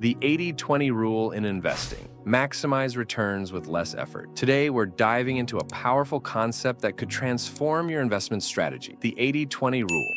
The 80-20 rule in investing. Maximize returns with less effort. Today, we're diving into a powerful concept that could transform your investment strategy. The 80-20 rule,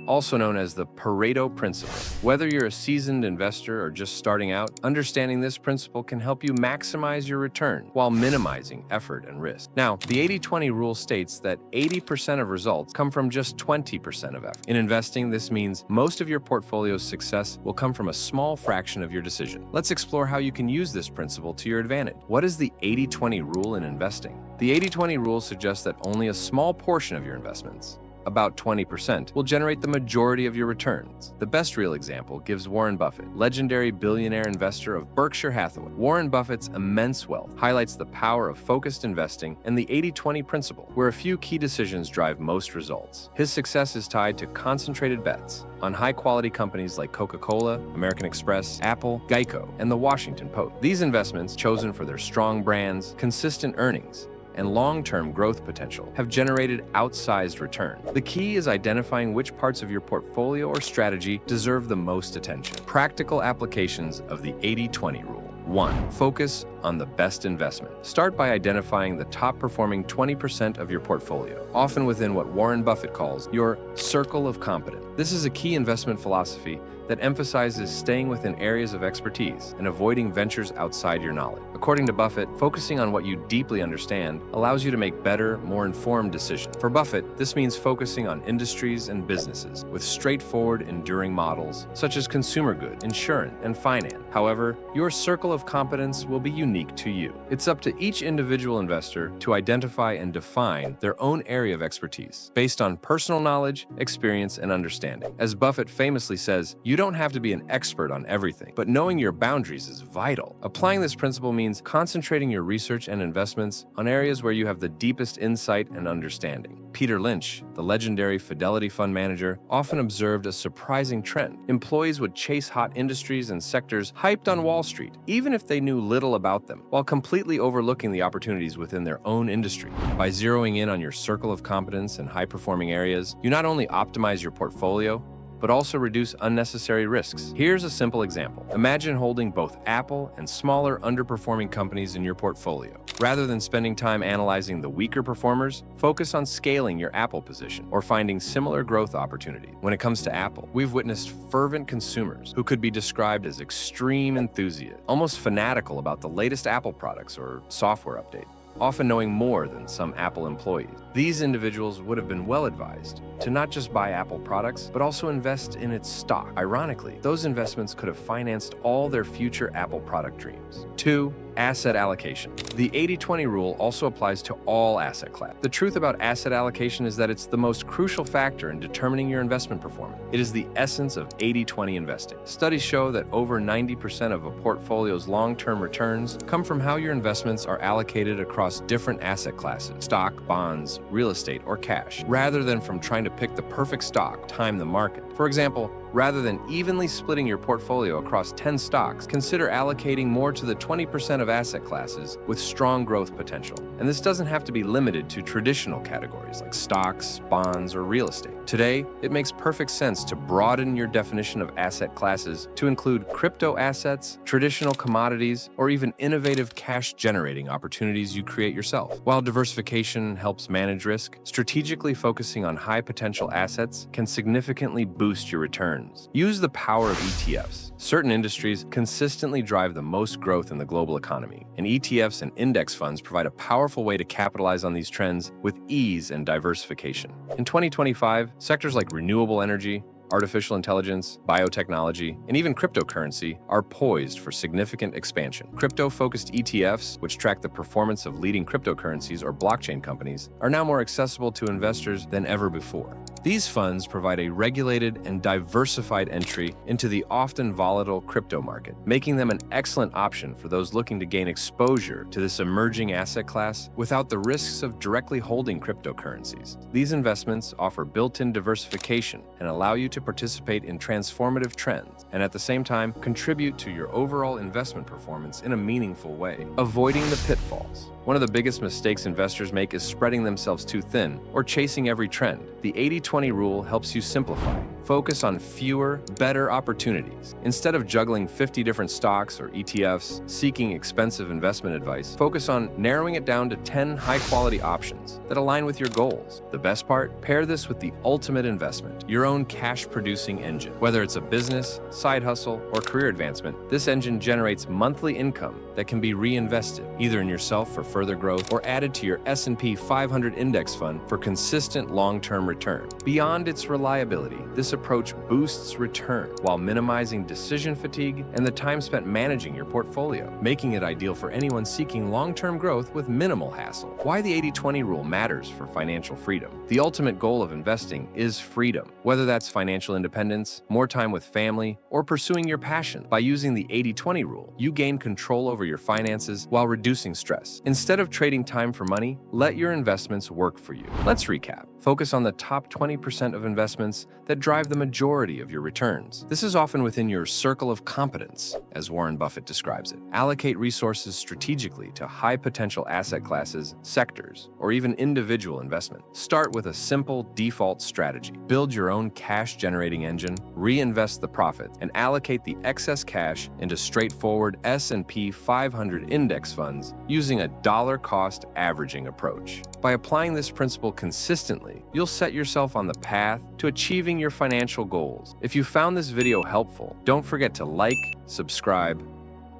also known as the Pareto principle. Whether you're a seasoned investor or just starting out, understanding this principle can help you maximize your return while minimizing effort and risk. Now, the 80-20 rule states that 80% of results come from just 20% of effort. In investing, this means most of your portfolio's success will come from a small fraction of your decision. Let's explore how you can use this principle to your advantage. What is the 80-20 rule in investing? The 80-20 rule suggests that only a small portion of your investments, about 20%, will generate the majority of your returns. The best real example gives Warren Buffett, legendary billionaire investor of Berkshire Hathaway. Warren Buffett's immense wealth highlights the power of focused investing and the 80-20 principle, where a few key decisions drive most results. His success is tied to concentrated bets on high-quality companies like Coca-Cola, American Express, Apple, Geico, and the Washington Post. These investments, chosen for their strong brands, consistent earnings, and long-term growth potential, have generated outsized return. The key is identifying which parts of your portfolio or strategy deserve the most attention. Practical applications of the 80-20 rule. 1. Focus on the best investment. Start by identifying the top-performing 20% of your portfolio, often within what Warren Buffett calls your circle of competence. This is a key investment philosophy that emphasizes staying within areas of expertise and avoiding ventures outside your knowledge. According to Buffett, focusing on what you deeply understand allows you to make better, more informed decisions. For Buffett, this means focusing on industries and businesses with straightforward, enduring models, such as consumer goods, insurance, and finance. However, your circle of competence will be unique to you. It's up to each individual investor to identify and define their own area of expertise based on personal knowledge, experience, and understanding. As Buffett famously says, you don't have to be an expert on everything, but knowing your boundaries is vital. Applying this principle means concentrating your research and investments on areas where you have the deepest insight and understanding. Peter Lynch, the legendary Fidelity fund manager, often observed a surprising trend. Employees would chase hot industries and sectors hyped on Wall Street, even if they knew little about them, while completely overlooking the opportunities within their own industry. By zeroing in on your circle of competence and high-performing areas, you not only optimize your portfolio, but also reduce unnecessary risks. Here's a simple example. Imagine holding both Apple and smaller, underperforming companies in your portfolio. Rather than spending time analyzing the weaker performers, focus on scaling your Apple position or finding similar growth opportunities. When it comes to Apple, we've witnessed fervent consumers who could be described as extreme enthusiasts, almost fanatical about the latest Apple products or software update, often knowing more than some Apple employees. These individuals would have been well advised to not just buy Apple products, but also invest in its stock. Ironically, those investments could have financed all their future Apple product dreams. 2. Asset allocation. The 80-20 rule also applies to all asset classes. The truth about asset allocation is that it's the most crucial factor in determining your investment performance. It is the essence of 80-20 investing. Studies show that over 90% of a portfolio's long-term returns come from how your investments are allocated across different asset classes: stock, bonds, real estate, or cash, rather than from trying to pick the perfect stock, time the market. For example, rather than evenly splitting your portfolio across 10 stocks, consider allocating more to the 20% of asset classes with strong growth potential. And this doesn't have to be limited to traditional categories like stocks, bonds, or real estate. Today, it makes perfect sense to broaden your definition of asset classes to include crypto assets, traditional commodities, or even innovative cash-generating opportunities you create yourself. While diversification helps manage risk, strategically focusing on high-potential assets can significantly boost your returns. Use the power of ETFs. Certain industries consistently drive the most growth in the global economy, and ETFs and index funds provide a powerful way to capitalize on these trends with ease and diversification. In 2025, sectors like renewable energy, artificial intelligence, biotechnology, and even cryptocurrency are poised for significant expansion. Crypto-focused ETFs, which track the performance of leading cryptocurrencies or blockchain companies, are now more accessible to investors than ever before. These funds provide a regulated and diversified entry into the often volatile crypto market, making them an excellent option for those looking to gain exposure to this emerging asset class without the risks of directly holding cryptocurrencies. These investments offer built-in diversification and allow you to participate in transformative trends and at the same time contribute to your overall investment performance in a meaningful way. Avoiding the pitfalls. One of the biggest mistakes investors make is spreading themselves too thin or chasing every trend. The 80-20 rule helps you simplify. Focus on fewer, better opportunities. Instead of juggling 50 different stocks or ETFs, seeking expensive investment advice, focus on narrowing it down to 10 high-quality options that align with your goals. The best part? Pair this with the ultimate investment, your own cash-producing engine. Whether it's a business, side hustle, or career advancement, this engine generates monthly income that can be reinvested, either in yourself for further growth or added to your S&P 500 index fund for consistent long-term return. Beyond its reliability, this approach boosts return while minimizing decision fatigue and the time spent managing your portfolio, making it ideal for anyone seeking long-term growth with minimal hassle. Why the 80-20 rule matters for financial freedom. The ultimate goal of investing is freedom, whether that's financial independence, more time with family, or pursuing your passion. By using the 80-20 rule, you gain control over your finances while reducing stress. Instead of trading time for money, let your investments work for you. Let's recap. Focus on the top 20% of investments that drive the majority of your returns. This is often within your circle of competence, as Warren Buffett describes it. Allocate resources strategically to high-potential asset classes, sectors, or even individual investment. Start with a simple default strategy. Build your own cash-generating engine, reinvest the profit, and allocate the excess cash into straightforward S&P 500 index funds using a dollar-cost averaging approach. By applying this principle consistently, you'll set yourself on the path to achieving your financial goals. If you found this video helpful, don't forget to like, subscribe,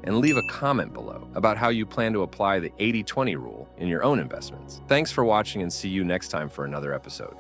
and leave a comment below about how you plan to apply the 80-20 rule in your own investments. Thanks for watching, and see you next time for another episode.